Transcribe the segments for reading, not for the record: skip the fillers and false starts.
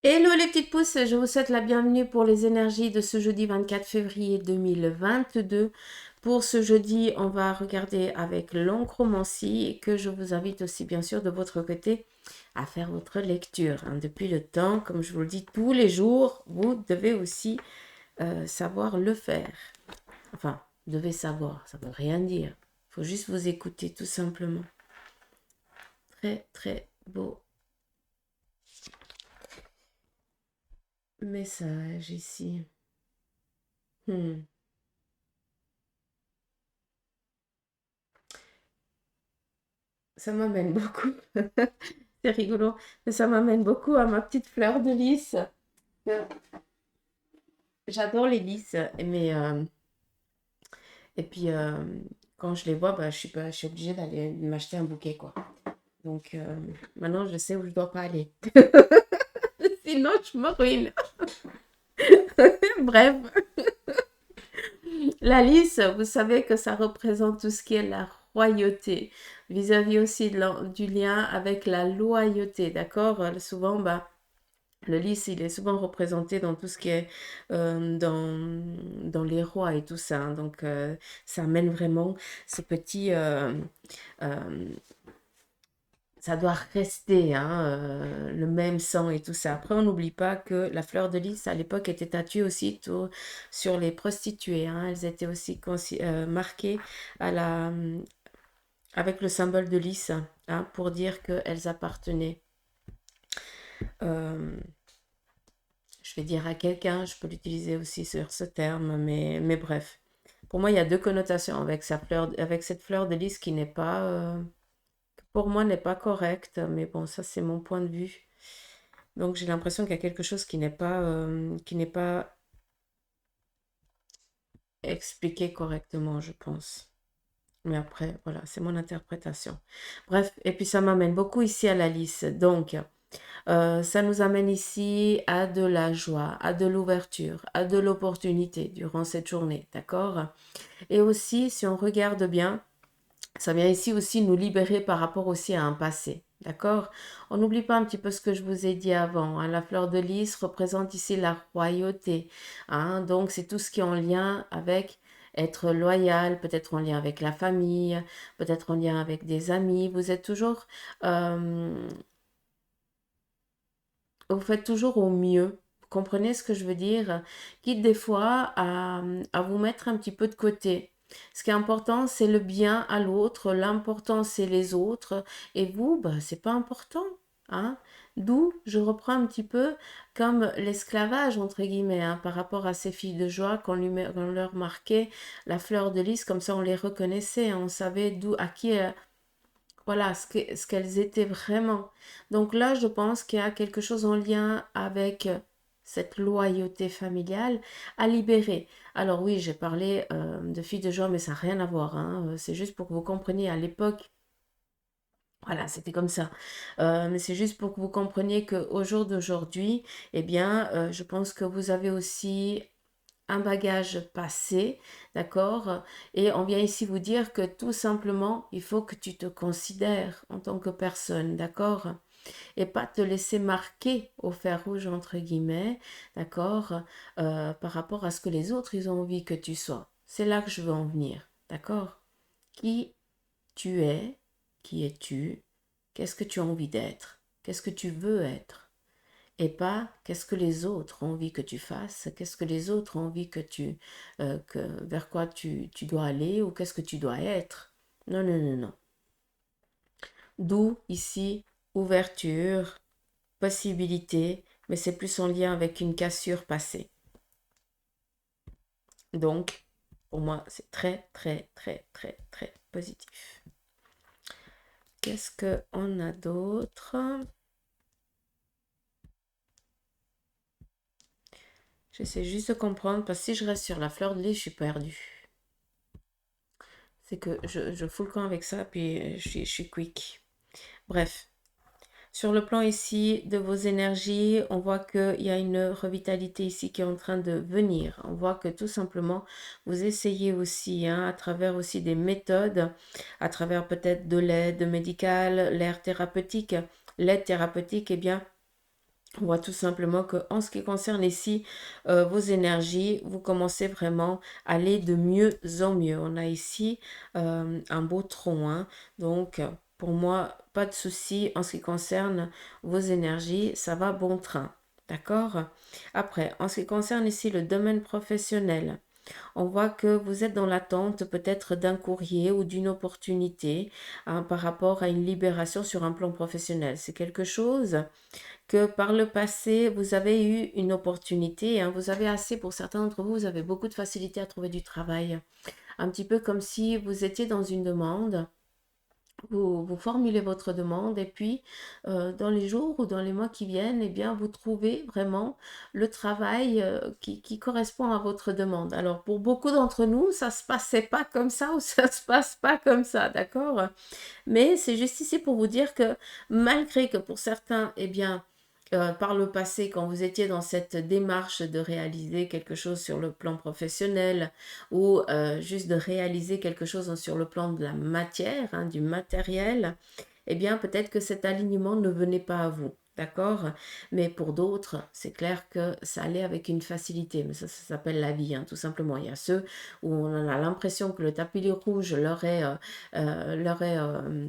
Hello les petites pousses, je vous souhaite la bienvenue pour les énergies de ce jeudi 24 février 2022. Pour ce jeudi, on va regarder avec l'oncromancie et que je vous invite aussi bien sûr de votre côté à faire votre lecture. Depuis le temps, comme je vous le dis tous les jours, vous devez aussi savoir le faire. Enfin, devez savoir, ça ne veut rien dire. Il faut juste vous écouter tout simplement. Très très beau message ici. Hmm. Ça m'amène beaucoup. C'est rigolo, mais ça m'amène beaucoup à ma petite fleur de lys. Euh, J'adore les lys, mais et puis quand je les vois, bah, je suis obligée d'aller m'acheter un bouquet, quoi. Donc maintenant, je sais où je dois pas aller. Sinon, je me ruine. Bref, la lys, vous savez que ça représente tout ce qui est la royauté, vis-à-vis aussi du lien avec la loyauté, d'accord? Souvent, bah, le lys, il est souvent représenté dans tout ce qui est dans les rois et tout ça, hein. Donc, ça amène vraiment ce petit... euh, ça doit rester, hein, le même sang et tout ça. Après, on n'oublie pas que la fleur de lys, à l'époque, était tatouée aussi sur les prostituées, hein. Elles étaient aussi marquées à avec le symbole de lys, hein, pour dire qu'elles appartenaient. euh, je vais dire à quelqu'un, je peux l'utiliser aussi sur ce terme, mais bref. Pour moi, il y a deux connotations avec cette fleur de lys qui n'est pas, pour moi, n'est pas correcte, mais bon, ça c'est mon point de vue. Donc j'ai l'impression qu'il y a quelque chose qui n'est pas expliqué correctement, je pense. Mais après, voilà, c'est mon interprétation. Bref, et puis ça m'amène beaucoup ici à la lys. Donc, ça nous amène ici à de la joie, à de l'ouverture, à de l'opportunité durant cette journée, d'accord? Et aussi, si on regarde bien, ça vient ici aussi nous libérer par rapport aussi à un passé, d'accord? On n'oublie pas un petit peu ce que je vous ai dit avant, hein. La fleur de lys représente ici la royauté, hein. Donc, c'est tout ce qui est en lien avec être loyal, peut-être en lien avec la famille, peut-être en lien avec des amis. Euh, vous faites toujours au mieux. Vous comprenez ce que je veux dire? Quitte des fois à vous mettre un petit peu de côté. Ce qui est important, c'est le bien à l'autre. L'important, c'est les autres. Et vous, bah, c'est pas important, hein? D'où je reprends un petit peu comme l'esclavage, entre guillemets, hein, par rapport à ces filles de joie qu'on leur marquait la fleur de lys, comme ça on les reconnaissait, hein, on savait d'où, à qui, voilà, ce qu'elles étaient vraiment. Donc là, je pense qu'il y a quelque chose en lien avec cette loyauté familiale à libérer. Alors oui, j'ai parlé de filles de joie, mais ça n'a rien à voir, hein. C'est juste pour que vous compreniez à l'époque. Voilà, c'était comme ça. Mais c'est juste pour que vous compreniez qu'au jour d'aujourd'hui, eh bien, je pense que vous avez aussi un bagage passé, d'accord? Et on vient ici vous dire que tout simplement, il faut que tu te considères en tant que personne, d'accord? Et pas te laisser marquer au fer rouge, entre guillemets, d'accord? Par rapport à ce que les autres, ils ont envie que tu sois. C'est là que je veux en venir, d'accord? Qui tu es, qui es-tu, qu'est-ce que tu as envie d'être, qu'est-ce que tu veux être? Et pas qu'est-ce que les autres ont envie que tu fasses, qu'est-ce que les autres ont envie vers quoi tu dois aller ou qu'est-ce que tu dois être. Non, non, non, non. D'où ici ouverture, possibilité, mais c'est plus en lien avec une cassure passée. Donc, pour moi, c'est très, très, très, très, très positif. Qu'est-ce qu'on a d'autre? J'essaie juste de comprendre parce que si je reste sur la fleur de lys, je suis perdue. C'est que je fous le camp avec ça, puis je suis quick. Bref, sur le plan ici de vos énergies, on voit qu'il y a une revitalité ici qui est en train de venir. On voit que tout simplement, vous essayez aussi, hein, à travers aussi des méthodes, à travers peut-être de l'aide médicale, l'aide thérapeutique, eh bien, On voit tout simplement que en ce qui concerne ici vos énergies, vous commencez vraiment à aller de mieux en mieux. On a ici un beau tronc, hein. Donc pour moi, pas de souci en ce qui concerne vos énergies, ça va bon train. D'accord? Après, en ce qui concerne ici le domaine professionnel, on voit que vous êtes dans l'attente peut-être d'un courrier ou d'une opportunité, hein, par rapport à une libération sur un plan professionnel. C'est quelque chose que par le passé, vous avez eu une opportunité, hein, vous avez assez, pour certains d'entre vous, vous avez beaucoup de facilité à trouver du travail. Un petit peu comme si vous étiez dans une demande, vous formulez votre demande et puis dans les jours ou dans les mois qui viennent, eh bien, vous trouvez vraiment le travail qui correspond à votre demande. Alors, pour beaucoup d'entre nous, ça se passait pas comme ça ou ça se passe pas comme ça, d'accord? Mais c'est juste ici pour vous dire que malgré que pour certains, eh bien, par le passé, quand vous étiez dans cette démarche de réaliser quelque chose sur le plan professionnel ou juste de réaliser quelque chose sur le plan de la matière, hein, du matériel, eh bien, peut-être que cet alignement ne venait pas à vous. D'accord? Mais pour d'autres, c'est clair que ça allait avec une facilité. Mais ça s'appelle la vie, hein, tout simplement. Il y a ceux où on a l'impression que le tapis rouge leur est euh,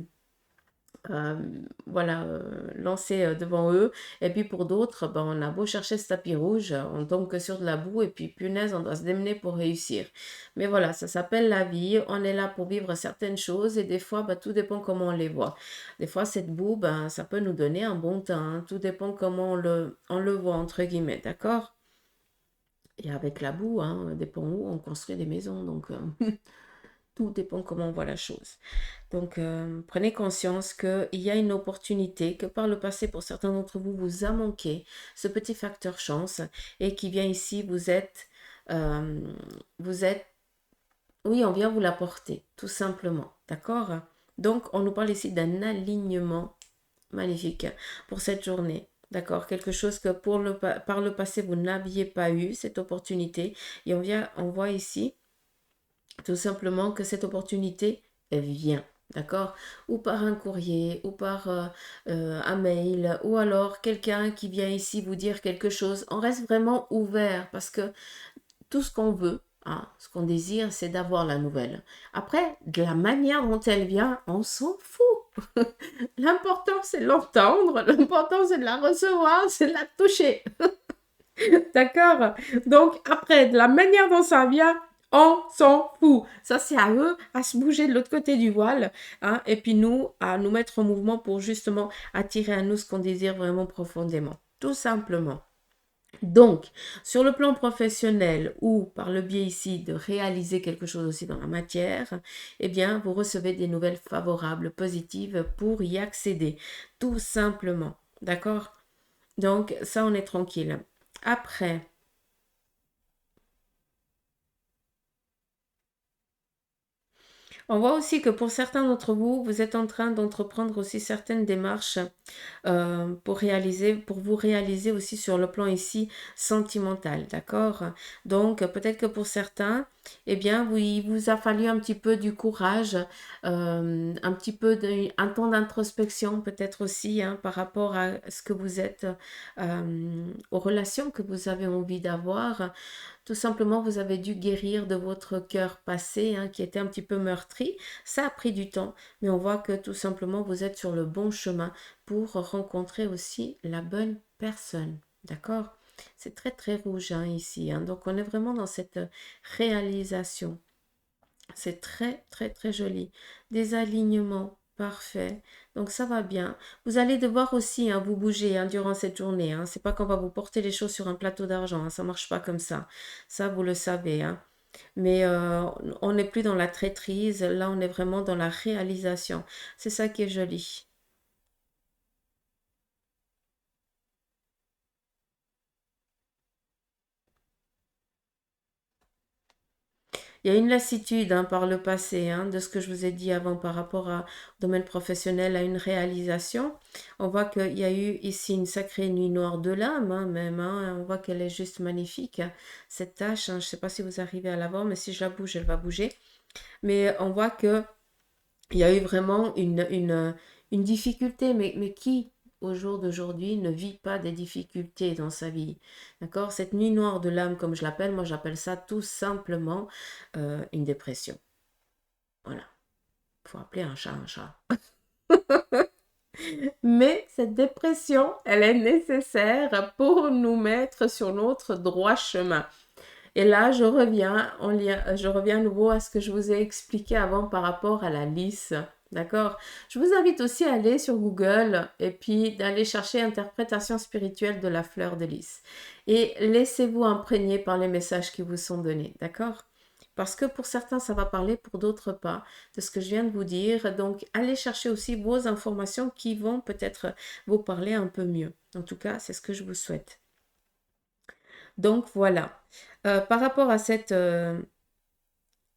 voilà, lancé devant eux. Et puis pour d'autres, ben, on a beau chercher ce tapis rouge, on tombe que sur de la boue et puis punaise, on doit se démener pour réussir. Mais voilà, ça s'appelle la vie. On est là pour vivre certaines choses et des fois, ben, tout dépend comment on les voit. Des fois, cette boue, ben, ça peut nous donner un bon temps, hein. Tout dépend comment on le voit, entre guillemets, d'accord? Et avec la boue, hein, dépend où on construit des maisons. Donc, tout dépend comment on voit la chose. Donc, prenez conscience qu'il y a une opportunité que par le passé, pour certains d'entre vous, vous a manqué ce petit facteur chance et qui vient ici, euh, vous êtes, oui, on vient vous l'apporter, tout simplement. D'accord? Donc, on nous parle ici d'un alignement magnifique pour cette journée. D'accord? Quelque chose que par le passé, vous n'aviez pas eu, cette opportunité. Et on voit ici tout simplement que cette opportunité vient, d'accord? Ou par un courrier, ou par un mail, ou alors quelqu'un qui vient ici vous dire quelque chose. On reste vraiment ouvert parce que tout ce qu'on veut, hein, ce qu'on désire, c'est d'avoir la nouvelle. Après, de la manière dont elle vient, on s'en fout. L'important, c'est de l'entendre, l'important, c'est de la recevoir, c'est de la toucher. D'accord? Donc, après, de la manière dont ça vient, on s'en fout. Ça, c'est à eux à se bouger de l'autre côté du voile, hein, et puis nous, à nous mettre en mouvement pour justement attirer à nous ce qu'on désire vraiment profondément. Tout simplement. Donc, sur le plan professionnel ou par le biais ici de réaliser quelque chose aussi dans la matière, eh bien, vous recevez des nouvelles favorables, positives pour y accéder. Tout simplement. D'accord? Donc, ça, on est tranquille. Après, on voit aussi que pour certains d'entre vous, vous êtes en train d'entreprendre aussi certaines démarches pour vous réaliser aussi sur le plan ici sentimental, d'accord? Donc peut-être que pour certains, eh bien, il vous a fallu un petit peu du courage, un petit peu un temps d'introspection peut-être aussi, hein, par rapport à ce que vous êtes, aux relations que vous avez envie d'avoir. Tout simplement, vous avez dû guérir de votre cœur passé, hein, qui était un petit peu meurtri. Ça a pris du temps, mais on voit que tout simplement, vous êtes sur le bon chemin pour rencontrer aussi la bonne personne. D'accord? C'est très très rouge, hein, ici, hein. Donc on est vraiment dans cette réalisation. C'est très très très joli. Des alignements parfaits. Donc ça va bien. Vous allez devoir aussi, hein, vous bouger, hein, durant cette journée, hein. C'est pas qu'on va vous porter les choses sur un plateau d'argent, hein. Ça marche pas comme ça. Ça, vous le savez, hein. Mais on n'est plus dans la traîtrise. Là, on est vraiment dans la réalisation. C'est ça qui est joli. Il y a une lassitude, hein, par le passé, hein, de ce que je vous ai dit avant par rapport au domaine professionnel, à une réalisation. On voit qu'il y a eu ici une sacrée nuit noire de l'âme, hein, même, hein. On voit qu'elle est juste magnifique, hein, cette tâche, hein. Je ne sais pas si vous arrivez à la voir, mais si je la bouge, elle va bouger. Mais on voit que il y a eu vraiment une difficulté. Mais qui? au jour d'aujourd'hui ne vit pas des difficultés dans sa vie. D'accord? Cette nuit noire de l'âme, comme je l'appelle, moi j'appelle ça tout simplement une dépression. Voilà. Il faut appeler un chat un chat. Mais cette dépression, elle est nécessaire pour nous mettre sur notre droit chemin. Et là, je reviens à nouveau à ce que je vous ai expliqué avant par rapport à la lys. D'accord? Je vous invite aussi à aller sur Google et puis d'aller chercher interprétation spirituelle de la fleur de lys. Et laissez-vous imprégner par les messages qui vous sont donnés. D'accord? Parce que pour certains, ça va parler, pour d'autres pas, de ce que je viens de vous dire. Donc, allez chercher aussi vos informations qui vont peut-être vous parler un peu mieux. En tout cas, c'est ce que je vous souhaite. Donc, voilà. Par rapport à cette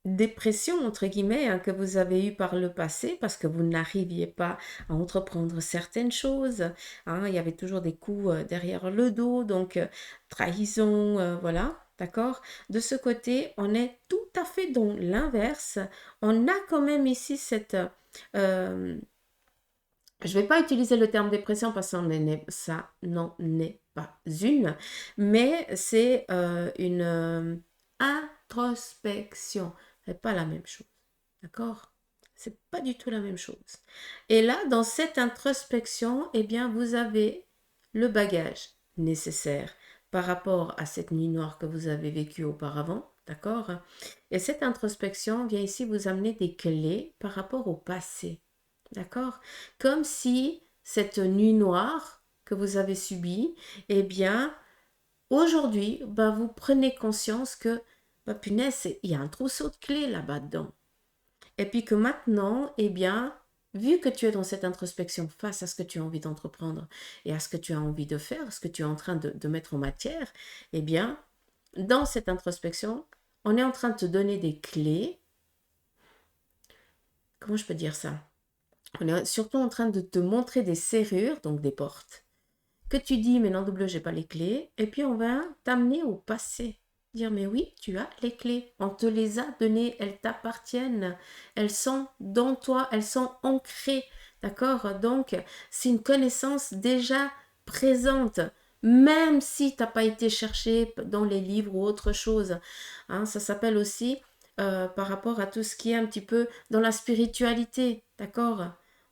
dépression, entre guillemets, hein, que vous avez eue par le passé, parce que vous n'arriviez pas à entreprendre certaines choses, hein, il y avait toujours des coups derrière le dos, donc trahison, voilà. D'accord? De ce côté, on est tout à fait dans l'inverse. On a quand même ici cette... je ne vais pas utiliser le terme dépression parce que ça n'en est pas une, mais c'est une introspection. C'est pas la même chose. D'accord? C'est pas du tout la même chose. Et là, dans cette introspection, eh bien, vous avez le bagage nécessaire par rapport à cette nuit noire que vous avez vécue auparavant. D'accord? Et cette introspection vient ici vous amener des clés par rapport au passé. D'accord? Comme si cette nuit noire que vous avez subie, eh bien, aujourd'hui, bah, vous prenez conscience que, bah, punaise, il y a un trousseau de clés là-bas dedans. Et puis que maintenant, eh bien, vu que tu es dans cette introspection face à ce que tu as envie d'entreprendre et à ce que tu as envie de faire, ce que tu es en train de mettre en matière, eh bien, dans cette introspection, on est en train de te donner des clés. Comment je peux dire ça? On est surtout en train de te montrer des serrures, donc des portes, que tu dis, mais non, double, j'ai pas les clés. Et puis on va t'amener au passé. Dire, mais oui, tu as les clés. On te les a données, elles t'appartiennent. Elles sont dans toi, elles sont ancrées. D'accord? Donc, c'est une connaissance déjà présente. Même si tu n'as pas été chercher dans les livres ou autre chose. Hein, ça s'appelle aussi par rapport à tout ce qui est un petit peu dans la spiritualité. D'accord?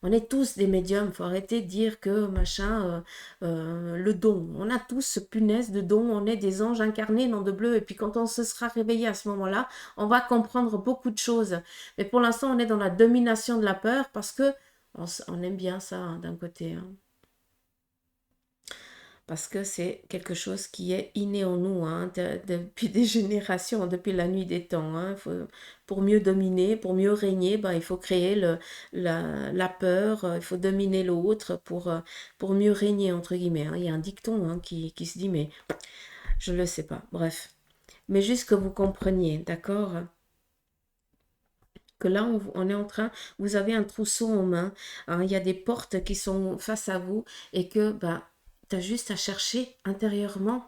On est tous des médiums, il faut arrêter de dire que machin, le don. On a tous ce punaise de don, on est des anges incarnés, non de bleu. Et puis quand on se sera réveillé à ce moment-là, on va comprendre beaucoup de choses. Mais pour l'instant, on est dans la domination de la peur parce que on aime bien ça hein, d'un côté. Hein. Parce que c'est quelque chose qui est inné en nous hein, depuis des générations, depuis la nuit des temps. Hein. Pour mieux dominer, pour mieux régner, ben, il faut créer la peur, il faut dominer l'autre pour mieux régner, entre guillemets. Hein. Il y a un dicton hein, qui se dit, mais je ne le sais pas. Bref. Mais juste que vous compreniez, d'accord? Que là, on est en train, vous avez un trousseau en main, hein, il y a des portes qui sont face à vous et que bah, tu as juste à chercher intérieurement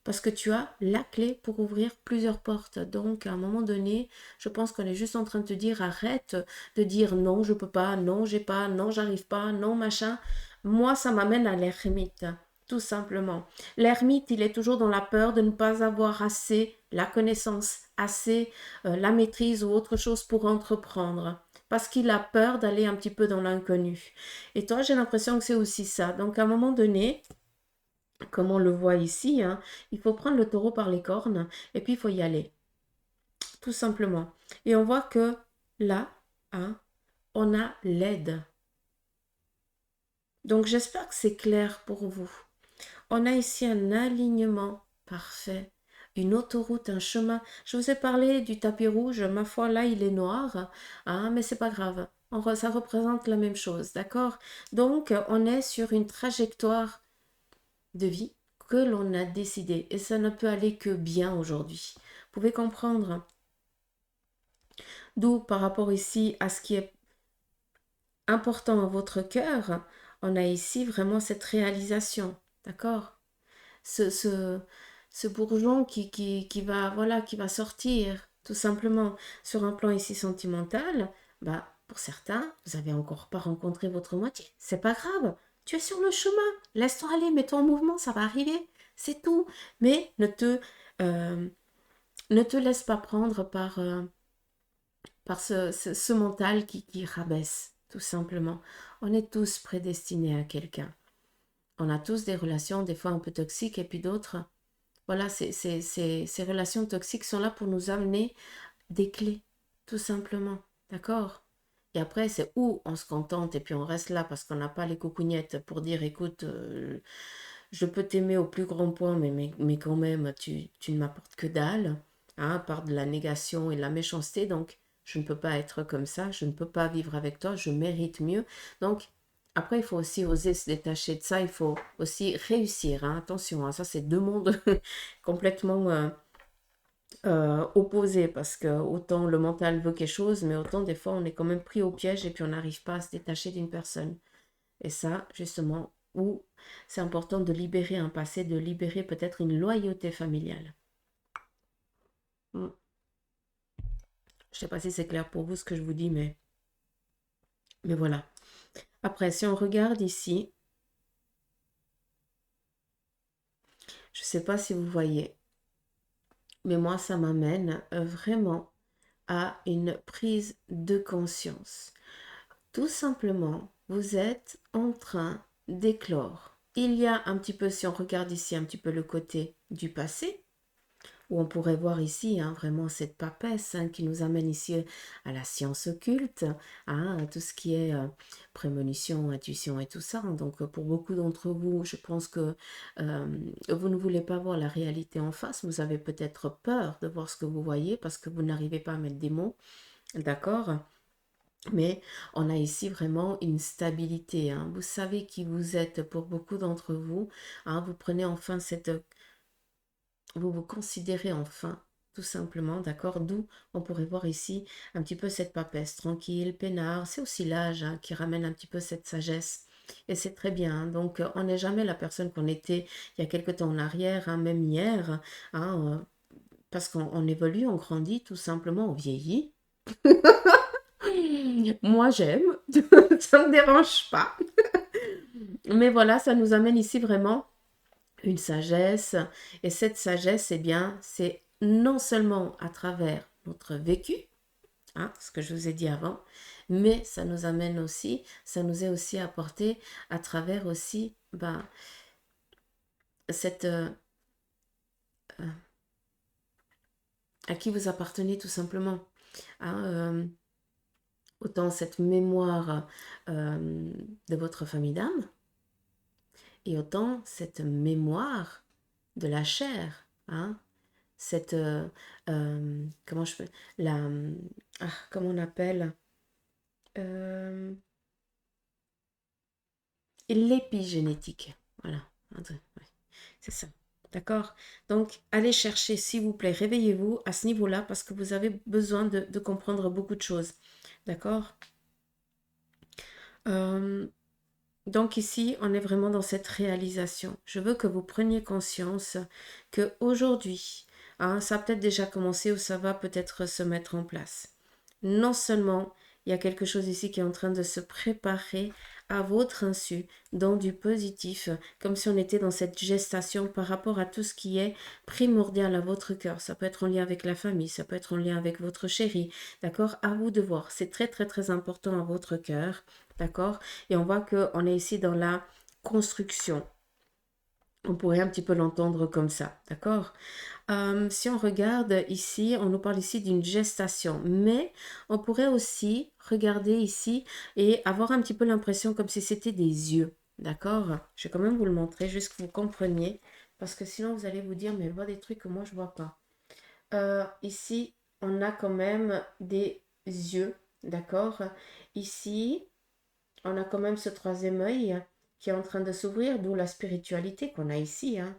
parce que tu as la clé pour ouvrir plusieurs portes. Donc, à un moment donné, je pense qu'on est juste en train de te dire arrête de dire non, je peux pas, non, j'ai pas, non, j'arrive pas, non, machin. Moi, ça m'amène à l'ermite, tout simplement. L'ermite, il est toujours dans la peur de ne pas avoir assez la connaissance, assez la maîtrise ou autre chose pour entreprendre. Parce qu'il a peur d'aller un petit peu dans l'inconnu. Et toi, j'ai l'impression que c'est aussi ça. Donc, à un moment donné, comme on le voit ici, hein, il faut prendre le taureau par les cornes et puis il faut y aller, tout simplement. Et on voit que là, hein, on a l'aide. Donc j'espère que c'est clair pour vous. On a ici un alignement parfait, une autoroute, un chemin. Je vous ai parlé du tapis rouge, ma foi là il est noir, hein, mais c'est pas grave. Ça représente la même chose, d'accord? Donc on est sur une trajectoire de vie que l'on a décidé. Et ça ne peut aller que bien aujourd'hui. Vous pouvez comprendre. D'où, par rapport ici à ce qui est important à votre cœur, on a ici vraiment cette réalisation. D'accord? Ce bourgeon qui va, voilà, qui va sortir, tout simplement, sur un plan ici sentimental, bah, pour certains, vous n'avez encore pas rencontré votre moitié. C'est pas grave. Tu es sur le chemin, laisse-toi aller, mets-toi en mouvement, ça va arriver, c'est tout. Mais euh, ne te laisse pas prendre par ce mental qui rabaisse, tout simplement. On est tous prédestinés à quelqu'un. On a tous des relations, des fois un peu toxiques, et puis d'autres. Voilà, ces relations toxiques sont là pour nous amener des clés, tout simplement. D'accord? Et après, c'est où on se contente et puis on reste là parce qu'on n'a pas les coucougnettes pour dire, écoute, je peux t'aimer au plus grand point, mais quand même, tu ne m'apportes que dalle, hein, par de la négation et de la méchanceté, donc je ne peux pas être comme ça, je ne peux pas vivre avec toi, je mérite mieux. Donc, après, il faut aussi oser se détacher de ça, il faut aussi réussir, hein, attention, hein, ça c'est deux mondes complètement opposés, parce que autant le mental veut quelque chose, mais autant des fois on est quand même pris au piège et puis on n'arrive pas à se détacher d'une personne. Et ça, justement, où c'est important de libérer un passé, de libérer peut-être une loyauté familiale. Mm. Je ne sais pas si c'est clair pour vous ce que je vous dis, mais voilà. Après, si on regarde ici, je ne sais pas si vous voyez, mais moi, ça m'amène vraiment à une prise de conscience. Tout simplement, vous êtes en train d'éclore. Il y a un petit peu, si on regarde ici, un petit peu le côté du passé, où on pourrait voir ici, hein, vraiment cette papesse, hein, qui nous amène ici à la science occulte, hein, à tout ce qui est prémonition, intuition et tout ça. Donc pour beaucoup d'entre vous, je pense que vous ne voulez pas voir la réalité en face. Vous avez peut-être peur de voir ce que vous voyez parce que vous n'arrivez pas à mettre des mots. D'accord? Mais on a ici vraiment une stabilité, hein. Vous savez qui vous êtes pour beaucoup d'entre vous, hein. Vous prenez enfin vous vous considérez enfin, tout simplement, d'accord? D'où on pourrait voir ici un petit peu cette papesse tranquille, peinard. C'est aussi l'âge, hein, qui ramène un petit peu cette sagesse. Et c'est très bien, hein. Donc, on n'est jamais la personne qu'on était il y a quelque temps en arrière, hein, même hier, hein, parce qu'on évolue, on grandit, tout simplement, on vieillit. Moi, j'aime, ça ne me dérange pas. Mais voilà, ça nous amène ici vraiment une sagesse. Et cette sagesse, eh bien, c'est non seulement à travers notre vécu, hein, ce que je vous ai dit avant, mais ça nous amène aussi, ça nous est aussi apporté à travers aussi ben, cette... euh, à qui vous appartenez tout simplement. Hein, autant cette mémoire de votre famille d'âme, et autant cette mémoire de la chair, hein, cette comment je peux la comment on appelle euh, l'épigénétique, voilà. Ouais, c'est ça, d'accord. Donc allez chercher, s'il vous plaît, réveillez-vous à ce niveau-là parce que vous avez besoin de comprendre beaucoup de choses, d'accord. Euh, donc ici, on est vraiment dans cette réalisation. Je veux que vous preniez conscience que aujourd'hui, hein, ça a peut-être déjà commencé ou ça va peut-être se mettre en place. Non seulement il y a quelque chose ici qui est en train de se préparer à votre insu, dans du positif, comme si on était dans cette gestation par rapport à tout ce qui est primordial à votre cœur. Ça peut être en lien avec la famille, ça peut être en lien avec votre chéri, d'accord? À vous de voir. C'est très très très important à votre cœur, d'accord? Et on voit qu'on est ici dans la construction. On pourrait un petit peu l'entendre comme ça, d'accord? Si on regarde ici, on nous parle ici d'une gestation, mais on pourrait aussi regarder ici et avoir un petit peu l'impression comme si c'était des yeux, d'accord? Je vais quand même vous le montrer, juste que vous compreniez, parce que sinon vous allez vous dire, mais elle voit des trucs que moi je vois pas. Ici, on a quand même des yeux, d'accord? Ici, on a quand même ce troisième œil qui est en train de s'ouvrir, d'où la spiritualité qu'on a ici, hein.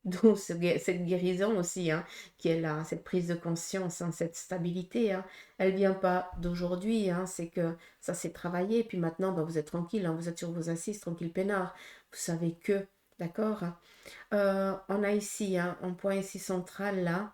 D'où cette guérison aussi, hein, qui est là, cette prise de conscience, hein, cette stabilité, hein. Elle vient pas d'aujourd'hui, hein, c'est que ça s'est travaillé, puis maintenant, bah, vous êtes tranquille, hein, vous êtes sur vos assises, tranquille peinard. Vous savez que, d'accord? On a ici, hein, un point ici central, là,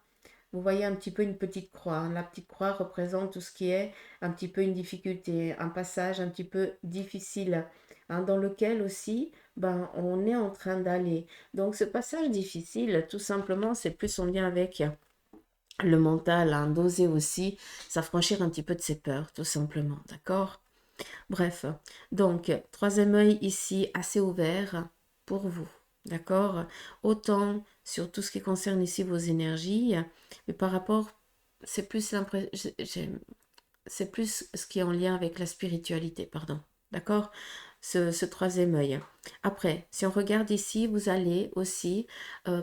vous voyez un petit peu une petite croix, hein. La petite croix représente tout ce qui est un petit peu une difficulté, un passage un petit peu difficile hein, dans lequel aussi, ben, on est en train d'aller. Donc, ce passage difficile, tout simplement, c'est plus en lien avec le mental, hein, d'oser aussi s'affranchir un petit peu de ses peurs, tout simplement, d'accord? Bref, donc, troisième œil ici, assez ouvert pour vous, d'accord? Autant sur tout ce qui concerne ici vos énergies, mais par rapport, c'est plus l'impression, c'est plus ce qui est en lien avec la spiritualité, pardon. D'accord? Ce troisième œil. Après, si on regarde ici, vous allez aussi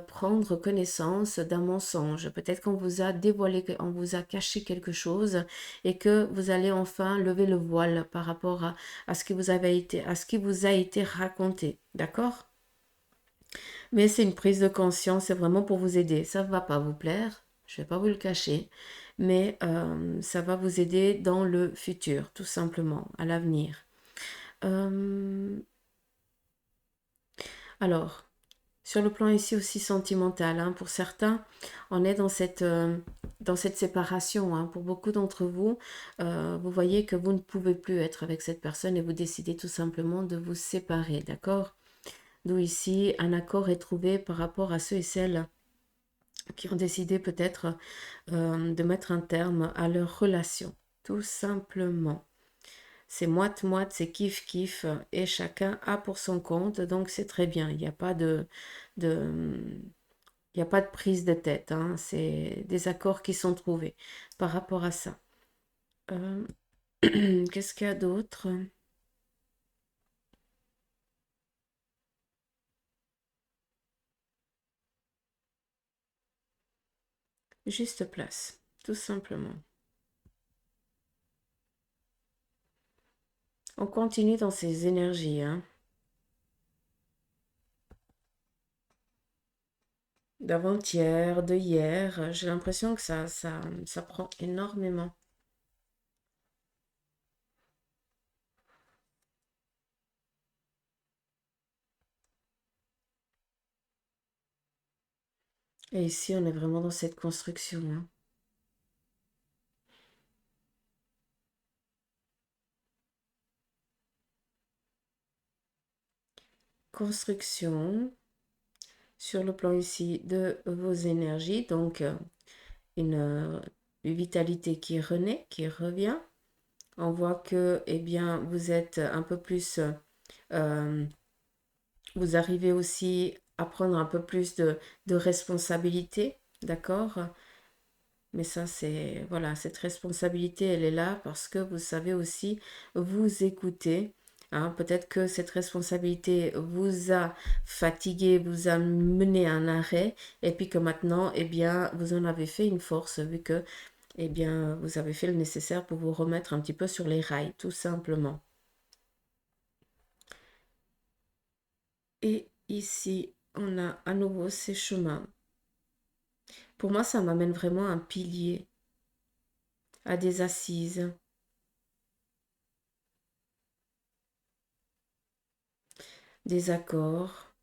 prendre connaissance d'un mensonge. Peut-être qu'on vous a dévoilé, on vous a caché quelque chose et que vous allez enfin lever le voile par rapport à ce qui vous avait été, à ce qui vous a été raconté. D'accord? Mais c'est une prise de conscience, c'est vraiment pour vous aider. Ça ne va pas vous plaire, je ne vais pas vous le cacher, mais ça va vous aider dans le futur, tout simplement, à l'avenir. Euh, alors, sur le plan ici aussi sentimental, hein, pour certains, on est dans cette séparation. Hein. Pour beaucoup d'entre vous, vous voyez que vous ne pouvez plus être avec cette personne et vous décidez tout simplement de vous séparer, d'accord? D'où ici, un accord est trouvé par rapport à ceux et celles qui ont décidé peut-être de mettre un terme à leur relation, tout simplement. C'est moite-moite, c'est kiff-kiff, et chacun a pour son compte, donc c'est très bien. Il n'y a pas de, il y a pas de prise de tête, hein. C'est des accords qui sont trouvés par rapport à ça. Euh, Qu'est-ce qu'il y a d'autre? Juste place, tout simplement. On continue dans ces énergies, hein, d'avant-hier, de hier. J'ai l'impression que ça prend énormément. Et ici, on est vraiment dans cette construction, hein. Construction sur le plan ici de vos énergies. Donc, une vitalité qui renaît, qui revient. On voit que, eh bien, vous êtes un peu plus, euh, vous arrivez aussi à prendre un peu plus de responsabilité, d'accord? Mais ça, c'est, voilà, cette responsabilité, elle est là parce que vous savez aussi vous écouter. Hein. Peut-être que cette responsabilité vous a fatigué, vous a mené à un arrêt, et puis que maintenant, eh bien, vous en avez fait une force, vu que, eh bien, vous avez fait le nécessaire pour vous remettre un petit peu sur les rails, tout simplement. Et ici, on a à nouveau ces chemins. Pour moi, ça m'amène vraiment à un pilier, à des assises, des accords.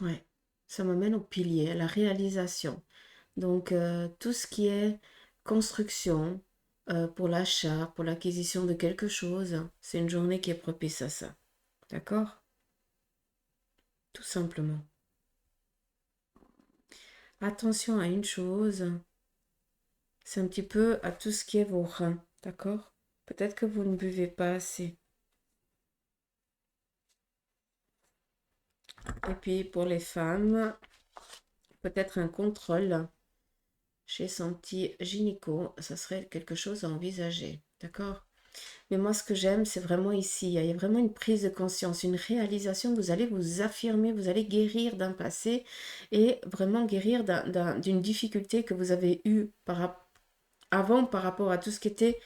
Ouais, ça m'amène au pilier, à la réalisation. Donc, tout ce qui est construction, pour l'achat, pour l'acquisition de quelque chose, c'est une journée qui est propice à ça. D'accord? Tout simplement. Attention à une chose, c'est un petit peu à tout ce qui est vos reins. D'accord? Peut-être que vous ne buvez pas assez. Et puis, pour les femmes, peut-être un contrôle chez son petit gynéco, ça serait quelque chose à envisager. D'accord? Mais moi, ce que j'aime, c'est vraiment ici. Il y a vraiment une prise de conscience, une réalisation. Vous allez vous affirmer, vous allez guérir d'un passé et vraiment guérir d'une difficulté que vous avez eue avant par rapport à tout ce qui était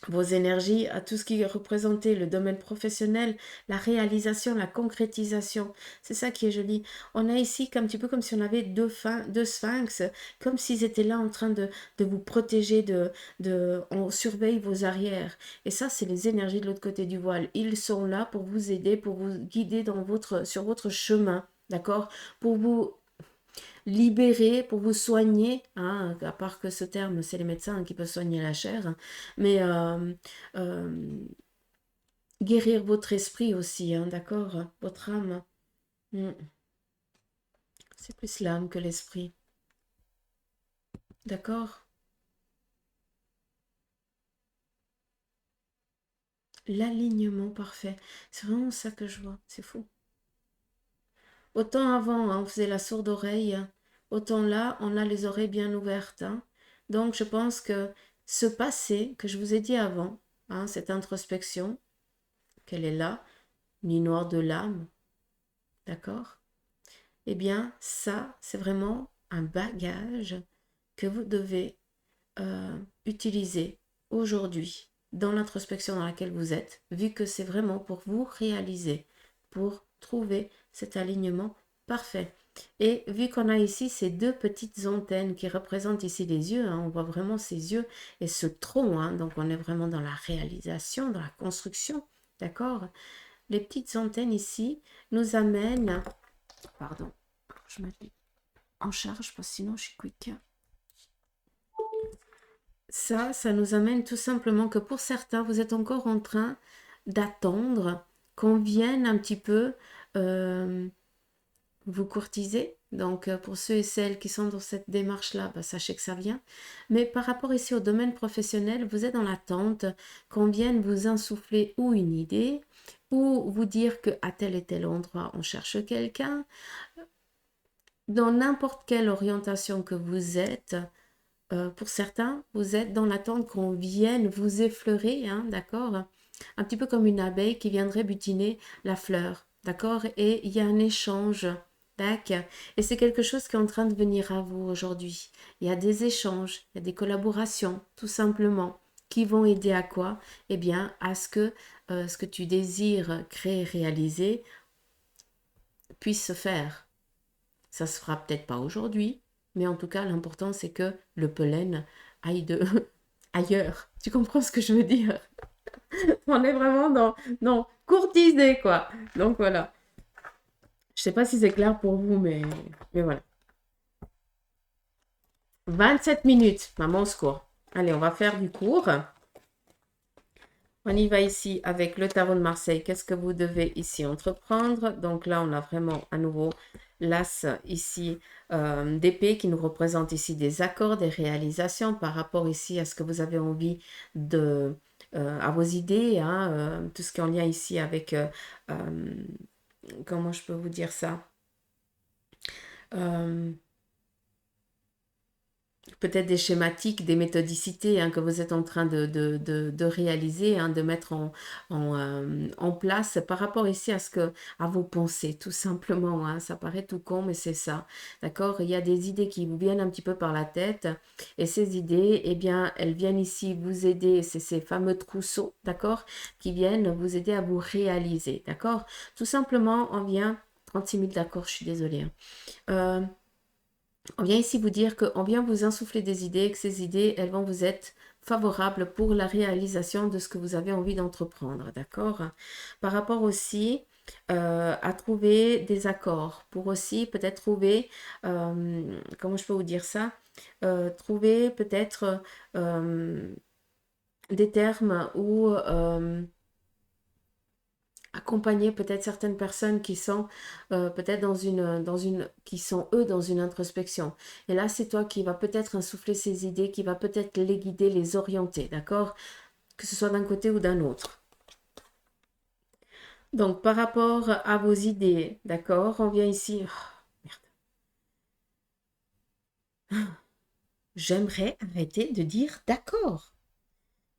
vos énergies, à tout ce qui représentait le domaine professionnel, la réalisation, la concrétisation. C'est ça qui est joli. On a ici un petit peu comme si on avait deux sphinx, comme s'ils étaient là en train de vous protéger, on surveille vos arrières. Et ça, c'est les énergies de l'autre côté du voile. Ils sont là pour vous aider, pour vous guider sur votre chemin, d'accord? Pour vous libérer, pour vous soigner, hein, à part que ce terme, c'est les médecins qui peuvent soigner la chair, hein, mais euh, guérir votre esprit aussi, hein, d'accord? Votre âme. Mm. C'est plus l'âme que l'esprit. D'accord? L'alignement parfait. C'est vraiment ça que je vois. C'est fou. Autant avant, hein, on faisait la sourde oreille, hein, autant là, on a les oreilles bien ouvertes, hein. Donc, je pense que ce passé que je vous ai dit avant, hein, cette introspection, qu'elle est là, ni noir de l'âme, d'accord? Eh bien, ça, c'est vraiment un bagage que vous devez utiliser aujourd'hui dans l'introspection dans laquelle vous êtes, vu que c'est vraiment pour vous réaliser, pour trouver cet alignement parfait. Et vu qu'on a ici ces deux petites antennes qui représentent ici les yeux, hein, on voit vraiment ces yeux et ce tronc, hein, donc on est vraiment dans la réalisation, dans la construction, d'accord? Les petites antennes ici nous amènent, pardon, je me mets en charge parce que sinon je suis quick. Ça nous amène tout simplement que pour certains, vous êtes encore en train d'attendre qu'on vienne un petit peu vous courtiser. Donc, pour ceux et celles qui sont dans cette démarche-là, bah, sachez que ça vient. Mais par rapport ici au domaine professionnel, vous êtes dans l'attente qu'on vienne vous insuffler ou une idée, ou vous dire qu'à tel et tel endroit, on cherche quelqu'un. Dans n'importe quelle orientation que vous êtes, pour certains, vous êtes dans l'attente qu'on vienne vous effleurer, hein, d'accord? Un petit peu comme une abeille qui viendrait butiner la fleur, d'accord? Et il y a un échange, d'accord? Et c'est quelque chose qui est en train de venir à vous aujourd'hui. Il y a des échanges, il y a des collaborations, tout simplement, qui vont aider à quoi? Eh bien, à ce que tu désires créer, réaliser, puisse se faire. Ça se fera peut-être pas aujourd'hui, mais en tout cas, l'important, c'est que le pollen aille de ailleurs. Tu comprends ce que je veux dire? On est vraiment dans courtiser, quoi. Donc voilà. Je sais pas si c'est clair pour vous, mais voilà. 27 minutes, maman au secours. Allez, on va faire du cours. On y va ici avec le tarot de Marseille. Qu'est-ce que vous devez ici entreprendre? Donc là, on a vraiment à nouveau l'as ici d'épée qui nous représente ici des accords, des réalisations par rapport ici à ce que vous avez envie de... à vos idées, hein, tout ce qui est en lien ici avec... comment je peux vous dire ça? Peut-être des schématiques, des méthodicités, hein, que vous êtes en train de réaliser, hein, de mettre en place par rapport ici à vos pensées, tout simplement, hein. Ça paraît tout con, mais c'est ça, d'accord? Il y a des idées qui vous viennent un petit peu par la tête, et ces idées, eh bien, elles viennent ici vous aider, c'est ces fameux trousseaux, d'accord? Qui viennent vous aider à vous réaliser, d'accord? Tout simplement, on vient, 36 000, d'accord, je suis désolée, hein. On vient ici vous dire qu'on vient vous insuffler des idées, que ces idées, elles vont vous être favorables pour la réalisation de ce que vous avez envie d'entreprendre, d'accord? Par rapport aussi à trouver des accords, pour aussi peut-être trouver, comment je peux vous dire ça? Trouver peut-être des termes ou accompagner peut-être certaines personnes qui sont peut-être qui sont eux dans une introspection. Et là, c'est toi qui va peut-être insuffler ces idées, qui va peut-être les guider, les orienter, d'accord? Que ce soit d'un côté ou d'un autre. Donc, par rapport à vos idées, d'accord? On vient ici. Oh, merde. J'aimerais arrêter de dire d'accord.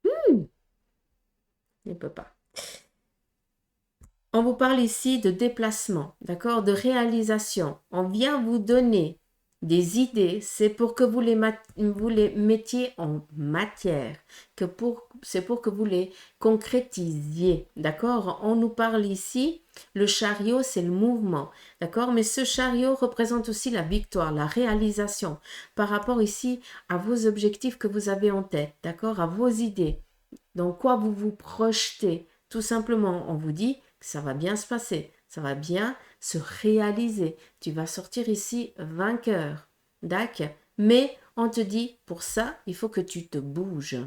Je ne peux pas. On vous parle ici de déplacement, d'accord, de réalisation. On vient vous donner des idées, c'est pour que vous les mettiez en matière, c'est pour que vous les concrétisiez, d'accord? On nous parle ici, le chariot, c'est le mouvement, d'accord? Mais ce chariot représente aussi la victoire, la réalisation, par rapport ici à vos objectifs que vous avez en tête, d'accord? À vos idées, dans quoi vous vous projetez. Tout simplement, on vous dit ça va bien se passer, ça va bien se réaliser. Tu vas sortir ici vainqueur. D'accord? Mais on te dit, pour ça, il faut que tu te bouges.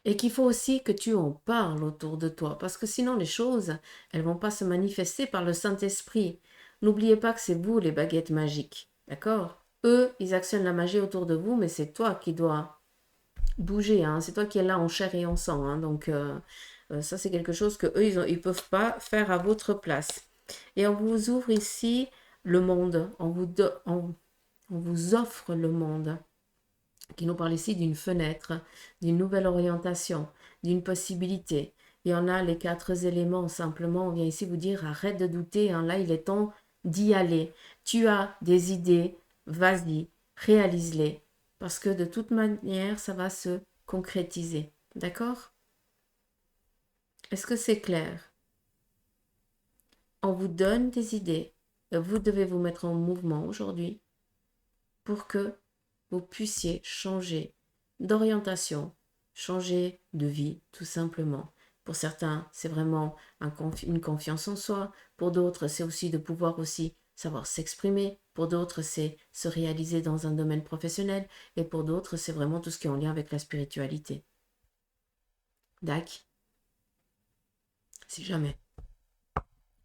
Et qu'il faut aussi que tu en parles autour de toi, parce que sinon les choses, elles vont pas se manifester par le Saint-Esprit. N'oubliez pas que c'est vous les baguettes magiques, d'accord? Eux, ils actionnent la magie autour de vous, mais c'est toi qui dois bouger, hein. C'est toi qui es là en chair et en sang, hein. Donc ça c'est quelque chose que eux ils peuvent pas faire à votre place. Et on vous ouvre ici le monde, on vous offre le monde, qui nous parle ici d'une fenêtre, d'une nouvelle orientation, d'une possibilité. Et on a les 4 éléments, simplement, on vient ici vous dire, arrête de douter, hein, là il est temps d'y aller. Tu as des idées, vas-y, réalise-les, parce que de toute manière, ça va se concrétiser. D'accord? Est-ce que c'est clair? On vous donne des idées, vous devez vous mettre en mouvement aujourd'hui pour que vous puissiez changer d'orientation, changer de vie, tout simplement. Pour certains, c'est vraiment une confiance en soi. Pour d'autres, c'est aussi de pouvoir aussi savoir s'exprimer. Pour d'autres, c'est se réaliser dans un domaine professionnel. Et pour d'autres, c'est vraiment tout ce qui est en lien avec la spiritualité. Dac? Si jamais.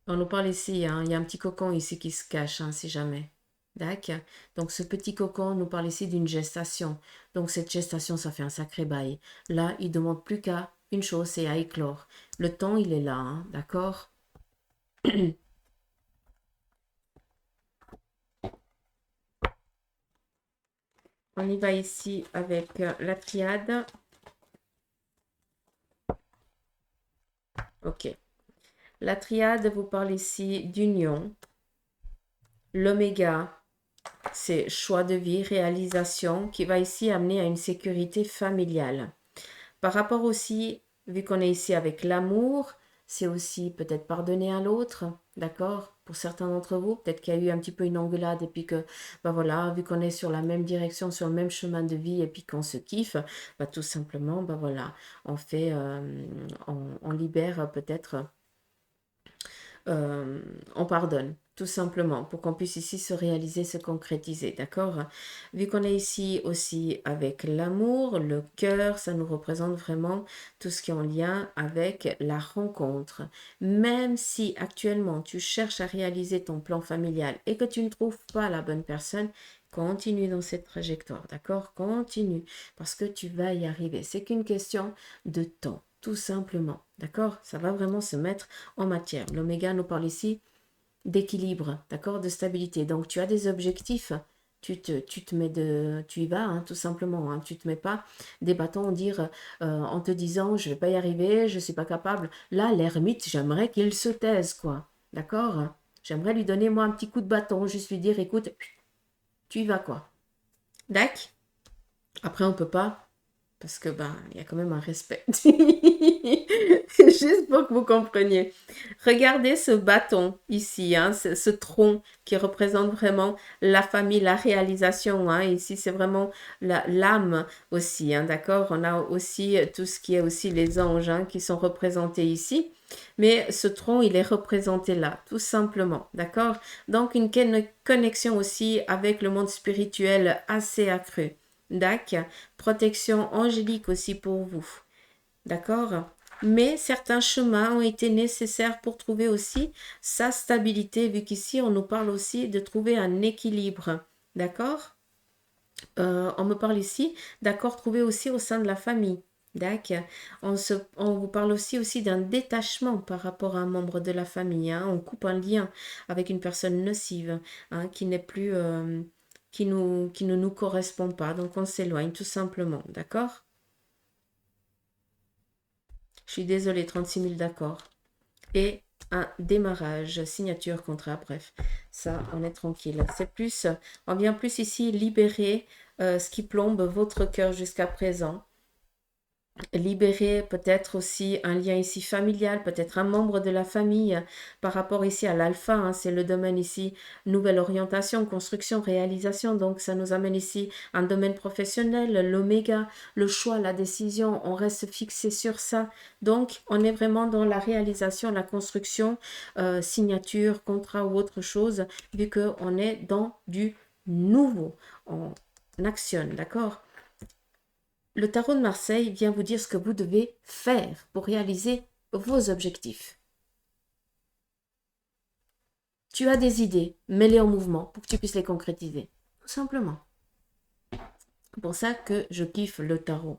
On nous parle ici, hein, il y a un petit cocon ici qui se cache, hein, si jamais. D'accord. Donc, ce petit cocon nous parle ici d'une gestation. Donc, cette gestation, ça fait un sacré bail. Là, il ne demande plus qu'à une chose, c'est à éclore. Le temps, il est là, hein, d'accord? On y va ici avec la triade. Ok. La triade vous parle ici d'union. L'oméga, c'est choix de vie, réalisation, qui va ici amener à une sécurité familiale. Par rapport aussi, vu qu'on est ici avec l'amour, c'est aussi peut-être pardonner à l'autre, d'accord? Pour certains d'entre vous, peut-être qu'il y a eu un petit peu une engueulade et puis que, bah voilà, vu qu'on est sur la même direction, sur le même chemin de vie et puis qu'on se kiffe, bah tout simplement, bah voilà, on fait, on libère peut-être, on pardonne, tout simplement, pour qu'on puisse ici se réaliser, se concrétiser, d'accord? Vu qu'on est ici aussi avec l'amour, le cœur, ça nous représente vraiment tout ce qui est en lien avec la rencontre. Même si actuellement tu cherches à réaliser ton plan familial et que tu ne trouves pas la bonne personne, continue dans cette trajectoire, d'accord? Continue, parce que tu vas y arriver. C'est qu'une question de temps, tout simplement, d'accord? Ça va vraiment se mettre en matière. L'oméga nous parle ici d'équilibre, d'accord, de stabilité. Donc tu as des objectifs, tu te mets tu y vas, hein, tout simplement. Hein, tu te mets pas des bâtons dire en te disant je vais pas y arriver, je suis pas capable. Là, l'ermite, j'aimerais qu'il se taise, quoi, d'accord. J'aimerais lui donner moi un petit coup de bâton, juste lui dire écoute, tu y vas, quoi. D'accord. Après, on peut pas. Parce que, ben, il y a quand même un respect. Juste pour que vous compreniez. Regardez ce bâton ici, hein, ce tronc qui représente vraiment la famille, la réalisation. Hein. Ici, c'est vraiment l'âme aussi, hein, d'accord? On a aussi tout ce qui est aussi les anges hein, qui sont représentés ici. Mais ce tronc, il est représenté là, tout simplement, d'accord? Donc, une connexion aussi avec le monde spirituel assez accrue. D'accord? Protection angélique aussi pour vous. D'accord? Mais certains chemins ont été nécessaires pour trouver aussi sa stabilité, vu qu'ici, on nous parle aussi de trouver un équilibre. D'accord? On me parle ici d'accord trouvé aussi au sein de la famille. D'accord? On vous parle aussi d'un détachement par rapport à un membre de la famille. Hein. On coupe un lien avec une personne nocive hein, qui n'est plus... qui ne nous correspond pas. Donc on s'éloigne tout simplement. D'accord? Je suis désolée, 36 000 d'accord. Et un démarrage, signature, contrat, bref. Ça, on est tranquille. C'est plus, on vient plus ici libérer ce qui plombe votre cœur jusqu'à présent. libérer peut-être aussi un lien ici familial, peut-être un membre de la famille par rapport ici à l'alpha, hein, c'est le domaine ici, nouvelle orientation, construction, réalisation, donc ça nous amène ici un domaine professionnel, l'oméga, le choix, la décision, on reste fixé sur ça, donc on est vraiment dans la réalisation, la construction, signature, contrat ou autre chose, vu qu'on est dans du nouveau, on actionne, d'accord? Le tarot de Marseille vient vous dire ce que vous devez faire pour réaliser vos objectifs. Tu as des idées, mets-les en mouvement pour que tu puisses les concrétiser. Tout simplement. C'est pour ça que je kiffe le tarot.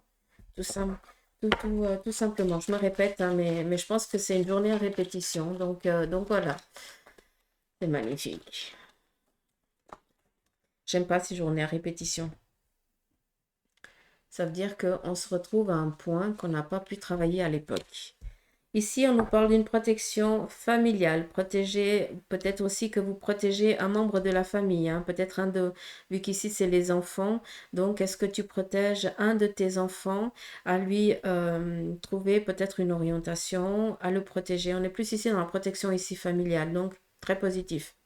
Tout simplement. Je me répète, hein, mais je pense que c'est une journée à répétition. Donc voilà. C'est magnifique. J'aime pas ces journées à répétition. Ça veut dire qu'on se retrouve à un point qu'on n'a pas pu travailler à l'époque. Ici, on nous parle d'une protection familiale. Protéger, peut-être aussi que vous protégez un membre de la famille, hein, peut-être vu qu'ici c'est les enfants. Donc, est-ce que tu protèges un de tes enfants à lui trouver peut-être une orientation, à le protéger? On est plus ici dans la protection ici familiale, donc très positif.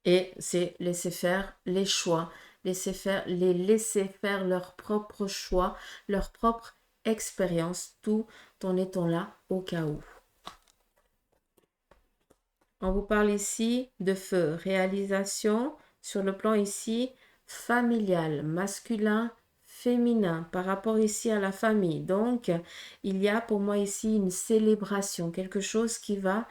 Et c'est laisser faire les choix, les laisser faire leurs propres choix, leur propre expérience, tout en étant là au cas où. On vous parle ici de feu, réalisation sur le plan ici familial, masculin, féminin, par rapport ici à la famille. Donc, il y a pour moi ici une célébration, quelque chose qui va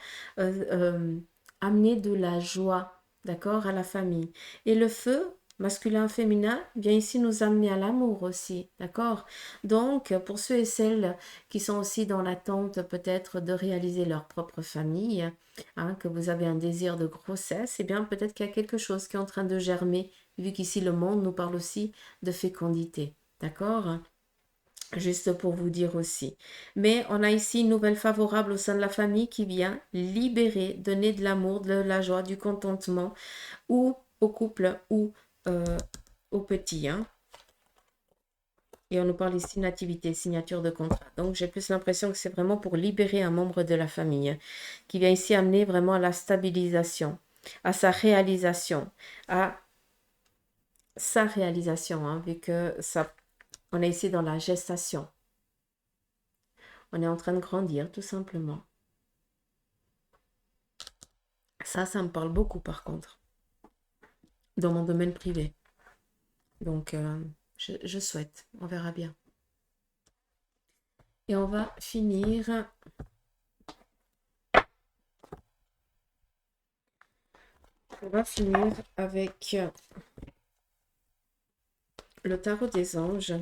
amener de la joie, d'accord, à la famille. Et le feu, masculin, féminin, vient ici nous amener à l'amour aussi, d'accord? Donc, pour ceux et celles qui sont aussi dans l'attente peut-être de réaliser leur propre famille, hein, que vous avez un désir de grossesse, eh bien peut-être qu'il y a quelque chose qui est en train de germer, vu qu'ici le monde nous parle aussi de fécondité. D'accord? Juste pour vous dire aussi. Mais on a ici une nouvelle favorable au sein de la famille qui vient libérer, donner de l'amour, de la joie, du contentement, ou au couple, ou aux petits. Hein. Et on nous parle ici de nativité, signature de contrat. Donc j'ai plus l'impression que c'est vraiment pour libérer un membre de la famille qui vient ici amener vraiment à la stabilisation, à sa réalisation, hein, vu que ça, on est ici dans la gestation. On est en train de grandir, tout simplement. Ça me parle beaucoup par contre, dans mon domaine privé. Donc je souhaite, on verra bien. Et on va finir avec le tarot des anges.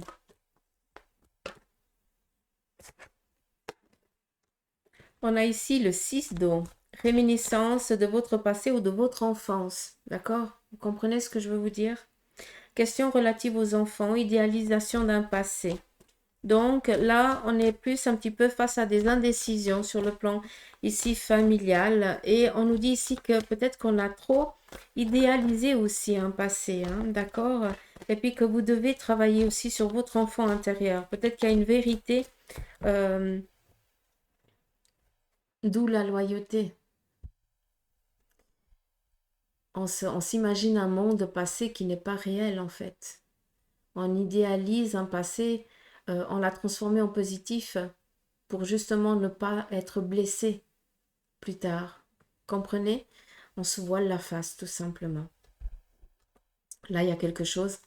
On a ici le 6 d'eau, réminiscence de votre passé ou de votre enfance. D'accord? Vous comprenez ce que je veux vous dire? Question relative aux enfants, idéalisation d'un passé. Donc là, on est plus un petit peu face à des indécisions sur le plan ici familial. Et on nous dit ici que peut-être qu'on a trop idéalisé aussi un passé, hein, d'accord? Et puis que vous devez travailler aussi sur votre enfant intérieur. Peut-être qu'il y a une vérité, d'où la loyauté. On s'imagine un monde passé qui n'est pas réel en fait. On idéalise un passé, on l'a transformé en positif pour justement ne pas être blessé plus tard. Comprenez? On se voile la face tout simplement. Là, il y a quelque chose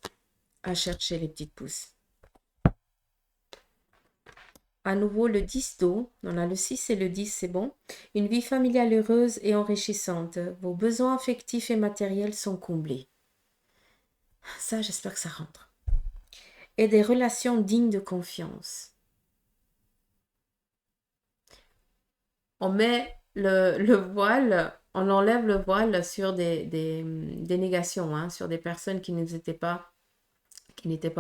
à chercher, les petites pousses. À nouveau, le 10 d'eau. On a le 6 et le 10, c'est bon. Une vie familiale heureuse et enrichissante. Vos besoins affectifs et matériels sont comblés. Ça, j'espère que ça rentre. Et des relations dignes de confiance. On met le voile, on enlève le voile sur des négations, hein, sur des personnes qui n'étaient pas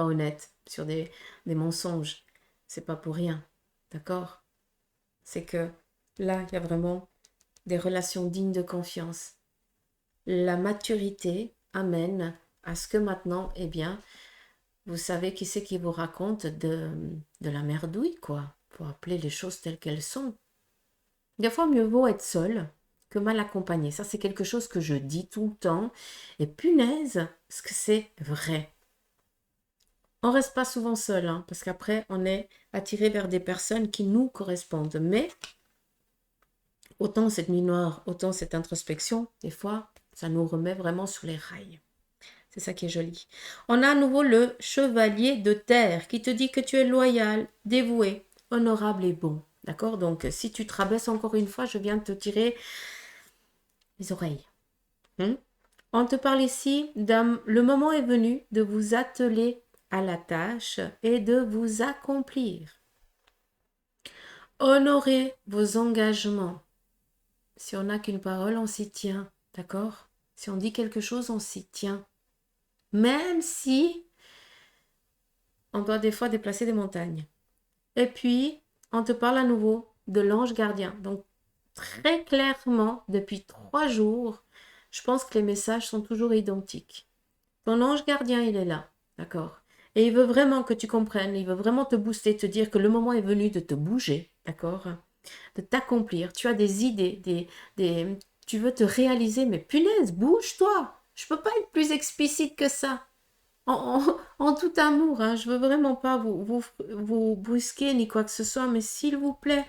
honnêtes, sur des mensonges. C'est pas pour rien, d'accord? C'est que là, il y a vraiment des relations dignes de confiance. La maturité amène à ce que maintenant, eh bien, vous savez qui c'est qui vous raconte de la merdouille, quoi. Faut appeler les choses telles qu'elles sont. Des fois, mieux vaut être seul que mal accompagné. Ça, c'est quelque chose que je dis tout le temps. Et punaise, ce que c'est vrai. On reste pas souvent seul, hein, parce qu'après, on est attiré vers des personnes qui nous correspondent. Mais autant cette nuit noire, autant cette introspection, des fois, ça nous remet vraiment sur les rails. C'est ça qui est joli. On a à nouveau le chevalier de terre qui te dit que tu es loyal, dévoué, honorable et bon. D'accord? Donc, si tu te rabaisses encore une fois, je viens de te tirer les oreilles. On te parle ici le moment est venu de vous atteler à la tâche et de vous accomplir. Honorez vos engagements. Si on n'a qu'une parole, on s'y tient. D'accord? Si on dit quelque chose, on s'y tient. Même si on doit des fois déplacer des montagnes. Et puis, on te parle à nouveau de l'ange gardien. Donc, très clairement, depuis 3 jours, je pense que les messages sont toujours identiques. Ton ange gardien, il est là, d'accord? Et il veut vraiment que tu comprennes, il veut vraiment te booster, te dire que le moment est venu de te bouger, d'accord? De t'accomplir. Tu as des idées, tu veux te réaliser, mais punaise, bouge-toi! Je peux pas être plus explicite que ça. En tout amour, hein, je veux vraiment pas vous brusquer ni quoi que ce soit, mais s'il vous plaît,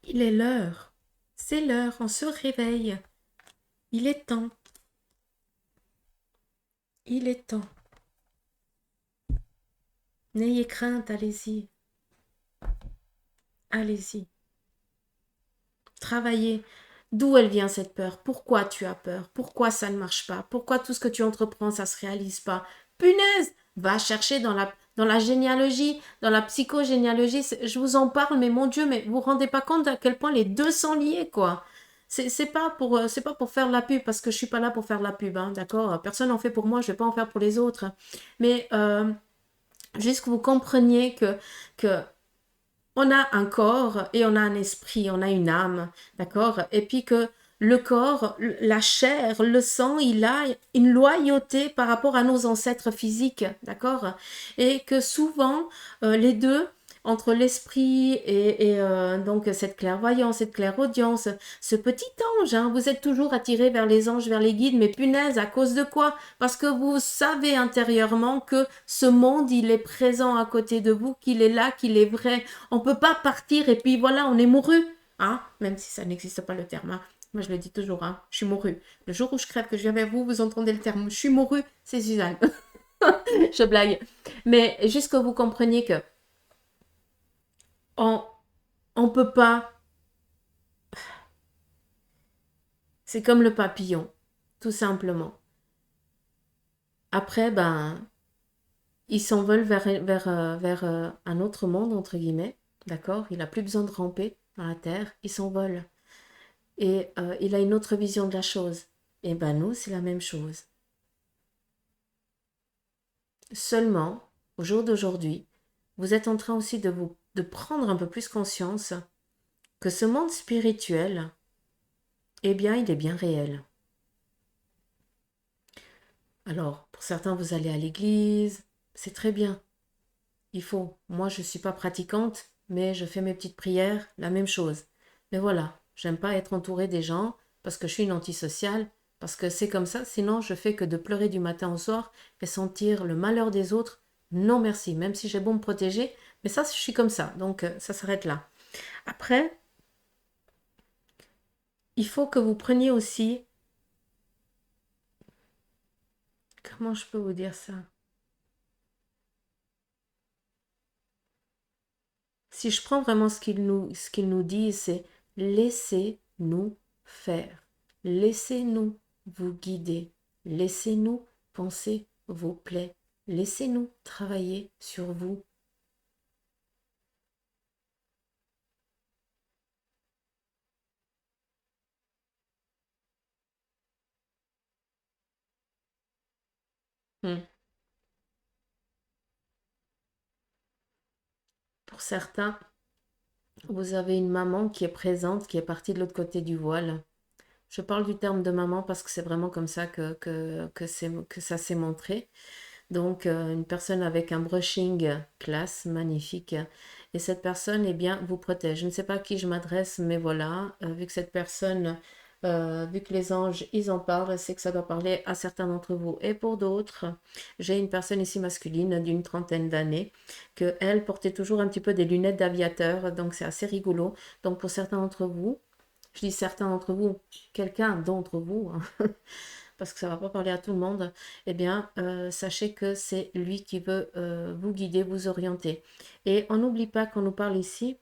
il est l'heure. C'est l'heure, on se réveille. Il est temps. Il est temps. N'ayez crainte, allez-y. Allez-y. Travaillez. D'où elle vient cette peur? Pourquoi tu as peur? Pourquoi ça ne marche pas? Pourquoi tout ce que tu entreprends, ça ne se réalise pas? Punaise! Va chercher dans la généalogie, dans la psychogénéalogie. Je vous en parle, mais mon Dieu, mais vous vous rendez pas compte à quel point les deux sont liés, quoi. C'est pas pour faire la pub, parce que je suis pas là pour faire la pub, hein, d'accord? Personne n'en fait pour moi, je vais pas en faire pour les autres. Mais juste que vous compreniez que on a un corps et on a un esprit, on a une âme, d'accord? Et puis que le corps, la chair, le sang, il a une loyauté par rapport à nos ancêtres physiques, d'accord? Et que souvent, les deux, entre l'esprit et donc cette clairvoyance, cette clairaudience, ce petit ange, hein, vous êtes toujours attiré vers les anges, vers les guides, mais punaise, à cause de quoi? Parce que vous savez intérieurement que ce monde, il est présent à côté de vous, qu'il est là, qu'il est vrai. On peut pas partir et puis voilà, on est mouru, hein, même si ça n'existe pas le terme, hein. Moi, je le dis toujours, hein, je suis mouru. Le jour où je crève, que je viens vers vous, vous entendez le terme, je suis mouru, c'est Suzanne. Je blague. Mais juste que vous compreniez que on, on peut pas, c'est comme le papillon, tout simplement. Après, ben, il s'envole vers un autre monde, entre guillemets, d'accord? Il n'a plus besoin de ramper dans la terre, il s'envole. Et il a une autre vision de la chose. Et ben nous, c'est la même chose. Seulement, au jour d'aujourd'hui, vous êtes en train aussi de prendre un peu plus conscience que ce monde spirituel, eh bien, il est bien réel. Alors, pour certains, vous allez à l'église, c'est très bien. Il faut. Moi, je ne suis pas pratiquante, mais je fais mes petites prières, la même chose. Mais voilà, j'aime pas être entourée des gens parce que je suis une antisociale, parce que c'est comme ça, sinon je fais que de pleurer du matin au soir et sentir le malheur des autres. Non merci, même si j'ai beau me protéger, mais ça, je suis comme ça, donc ça s'arrête là. Après, il faut que vous preniez aussi, comment je peux vous dire ça? Si je prends vraiment ce qu'il nous dit, c'est laissez-nous faire. Laissez-nous vous guider. Laissez-nous penser vos plaies. Laissez-nous travailler sur vous. Hmm. Pour certains, vous avez une maman qui est présente, qui est partie de l'autre côté du voile. Je parle du terme de maman parce que c'est vraiment comme ça que ça s'est montré. Donc, une personne avec un brushing classe, magnifique. Et cette personne, eh bien, vous protège. Je ne sais pas à qui je m'adresse, mais voilà, vu que cette personne, vu que les anges, ils en parlent, c'est que ça doit parler à certains d'entre vous. Et pour d'autres, j'ai une personne ici masculine d'une trentaine d'années, que elle portait toujours un petit peu des lunettes d'aviateur, donc c'est assez rigolo. Donc, pour certains d'entre vous, je dis certains d'entre vous, quelqu'un d'entre vous, hein, parce que ça ne va pas parler à tout le monde, eh bien, sachez que c'est lui qui veut vous guider, vous orienter. Et on n'oublie pas qu'on nous parle ici,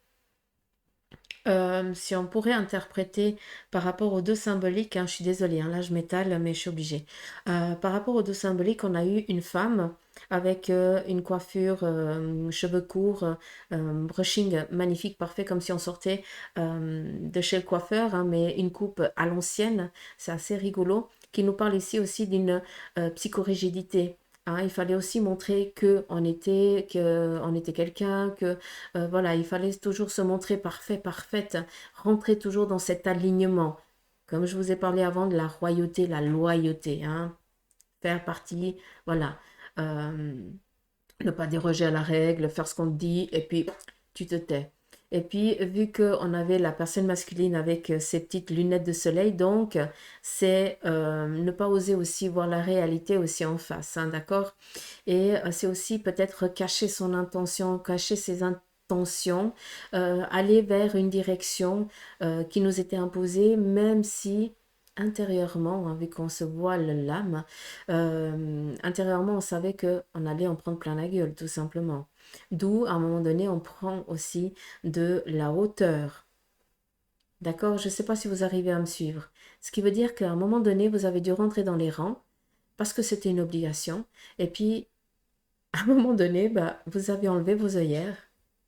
si on pourrait interpréter par rapport aux deux symboliques, hein, je suis désolée, hein, là je m'étale, mais je suis obligée. Par rapport aux deux symboliques, on a eu une femme avec une coiffure, cheveux courts, brushing magnifique, parfait, comme si on sortait de chez le coiffeur, hein, mais une coupe à l'ancienne, c'est assez rigolo, qui nous parle ici aussi d'une psychorigidité. Hein, il fallait aussi montrer que on était quelqu'un, que voilà, il fallait toujours se montrer parfait, parfaite, rentrer toujours dans cet alignement. Comme je vous ai parlé avant de la royauté, la loyauté, hein, faire partie, voilà, euh, ne pas déroger à la règle, faire ce qu'on te dit, et puis tu te tais. Et puis, vu qu'on avait la personne masculine avec ses petites lunettes de soleil, donc c'est ne pas oser aussi voir la réalité aussi en face, hein, d'accord? Et c'est aussi peut-être cacher son intention, cacher ses intentions, aller vers une direction qui nous était imposée, même si intérieurement, hein, vu qu'on se voile l'âme, intérieurement, on savait qu'on allait en prendre plein la gueule, tout simplement. D'où, à un moment donné, on prend aussi de la hauteur. D'accord? Je ne sais pas si vous arrivez à me suivre. Ce qui veut dire qu'à un moment donné, vous avez dû rentrer dans les rangs parce que c'était une obligation. Et puis, à un moment donné, bah, vous avez enlevé vos œillères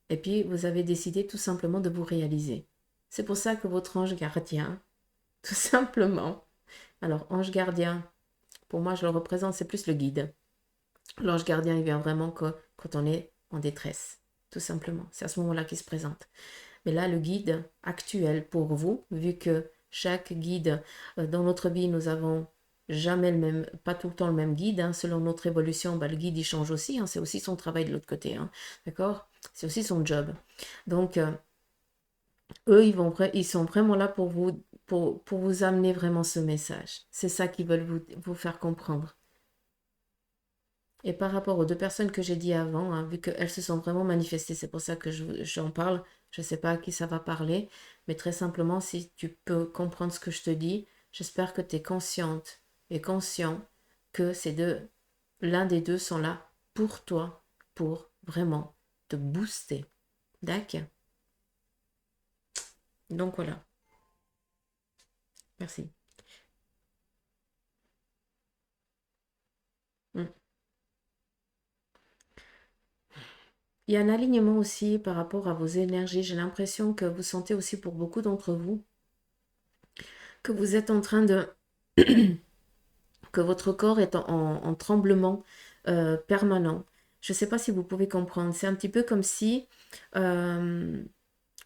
et puis vous avez décidé tout simplement de vous réaliser. C'est pour ça que votre ange gardien, tout simplement, alors ange gardien, pour moi je le représente, c'est plus le guide. L'ange gardien, il vient vraiment quand on est en détresse, tout simplement. C'est à ce moment-là qu'il se présente. Mais là, le guide actuel pour vous, vu que chaque guide dans notre vie, nous avons jamais le même, pas tout le temps le même guide, hein, selon notre évolution, bah, le guide il change aussi, hein, c'est aussi son travail de l'autre côté, hein, d'accord? C'est aussi son job. Donc, eux, ils sont vraiment là pour vous amener vraiment ce message. C'est ça qu'ils veulent vous faire comprendre. Et par rapport aux deux personnes que j'ai dit avant, hein, vu qu'elles se sont vraiment manifestées, c'est pour ça que j'en parle. Je ne sais pas à qui ça va parler, mais très simplement, si tu peux comprendre ce que je te dis, j'espère que tu es consciente et conscient que l'un des deux sont là pour toi, pour vraiment te booster. D'accord? Donc voilà, merci. Mm. Il y a un alignement aussi par rapport à vos énergies. J'ai l'impression que vous sentez aussi pour beaucoup d'entre vous que vous êtes en train de que votre corps est en tremblement permanent. Je ne sais pas si vous pouvez comprendre. C'est un petit peu comme si euh,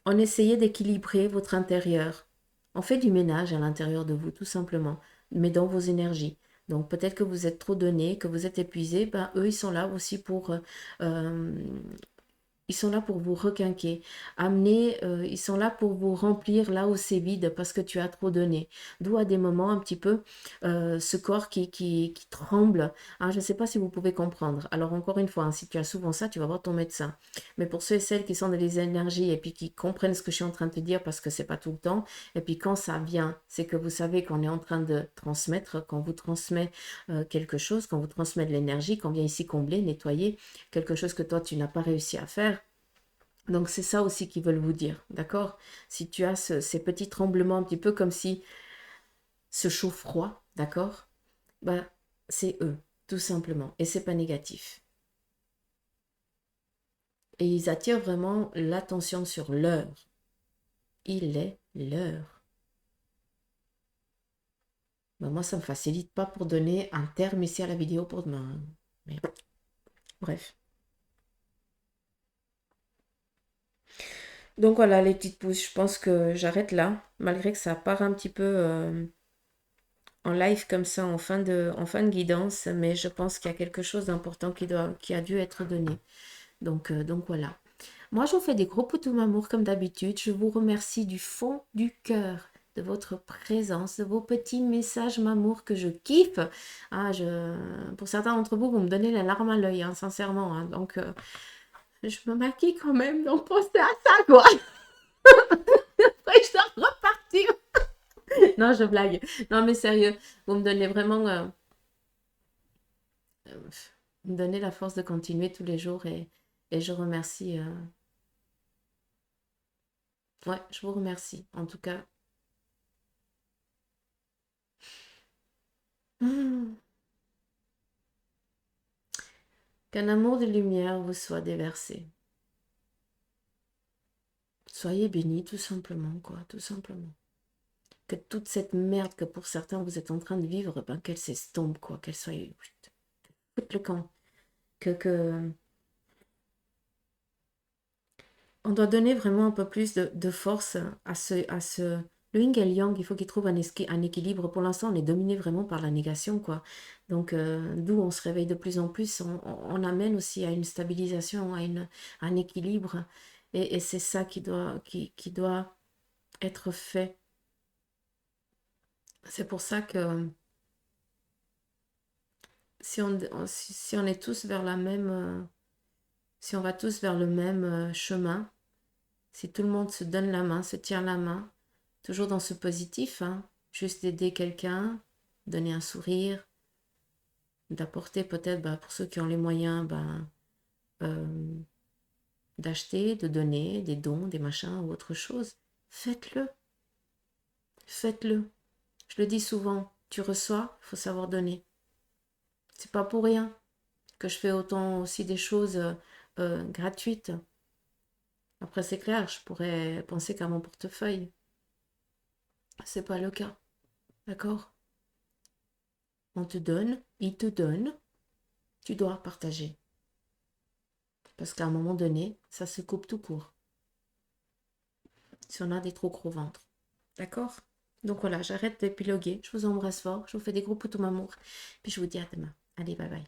on essayait d'équilibrer votre intérieur. On fait du ménage à l'intérieur de vous, tout simplement, mais dans vos énergies. Donc peut-être que vous êtes trop donné, que vous êtes épuisé, ben, eux, ils sont là aussi euh, ils sont là pour vous requinquer, ils sont là pour vous remplir là où c'est vide parce que tu as trop donné. D'où à des moments un petit peu ce corps qui tremble. Hein, je ne sais pas si vous pouvez comprendre. Alors encore une fois, hein, si tu as souvent ça, tu vas voir ton médecin. Mais pour ceux et celles qui sont dans les énergies et puis qui comprennent ce que je suis en train de te dire parce que c'est pas tout le temps, et puis quand ça vient, c'est que vous savez qu'on est en train de transmettre, quand vous transmet quelque chose, quand vous transmet de l'énergie, qu'on vient ici combler, nettoyer quelque chose que toi tu n'as pas réussi à faire. Donc c'est ça aussi qu'ils veulent vous dire, d'accord? Si tu as ces petits tremblements un petit peu comme si ce chaud-froid, d'accord? Bah c'est eux, tout simplement. Et c'est pas négatif. Et ils attirent vraiment l'attention sur l'heure. Il est l'heure. Bah, moi, ça me facilite pas pour donner un terme ici à la vidéo pour demain. Mais bref. Donc voilà les petites pousses, je pense que j'arrête là, malgré que ça part un petit peu en live comme ça, en fin de guidance, mais je pense qu'il y a quelque chose d'important qui a dû être donné. Donc voilà. Moi, je vous fais des gros poutous m'amour comme d'habitude. Je vous remercie du fond du cœur de votre présence, de vos petits messages m'amour que je kiffe. Ah, pour certains d'entre vous, vous me donnez la larme à l'œil, hein, sincèrement. Hein. Donc, je me maquille quand même, donc pensez à ça, quoi. Après, je dois repartir. Non, je blague. Non, mais sérieux, vous me donnez vraiment... vous me donnez la force de continuer tous les jours et je remercie... ouais, je vous remercie. En tout cas... Qu'un amour de lumière vous soit déversé. Soyez bénis, tout simplement, quoi, tout simplement. Que toute cette merde que pour certains vous êtes en train de vivre, ben, qu'elle s'estompe, quoi, qu'elle soit... Foute le camp. Que... On doit donner vraiment un peu plus de force à ce... Le yin et le yang, il faut qu'il trouve un équilibre. Pour l'instant, on est dominé vraiment par la négation, quoi. Donc, d'où on se réveille de plus en plus, on amène aussi à une stabilisation, à un équilibre. Et c'est ça qui doit être fait. C'est pour ça que si on est tous vers la même... si on va tous vers le même chemin, si tout le monde se donne la main, se tient la main, toujours dans ce positif, hein, juste d'aider quelqu'un, donner un sourire, d'apporter peut-être, bah, pour ceux qui ont les moyens, bah, euh, d'acheter, de donner des dons, des machins ou autre chose. Faites-le. Faites-le. Je le dis souvent, tu reçois, il faut savoir donner. C'est pas pour rien que je fais autant aussi des choses gratuites. Après, c'est clair, je pourrais penser qu'à mon portefeuille. C'est pas le cas. D'accord? On te donne, il te donne, tu dois partager. Parce qu'à un moment donné, ça se coupe tout court. Si on a des trop gros ventres. D'accord? Donc voilà, j'arrête d'épiloguer. Je vous embrasse fort. Je vous fais des gros poutous m'amour. Puis je vous dis à demain. Allez, bye bye.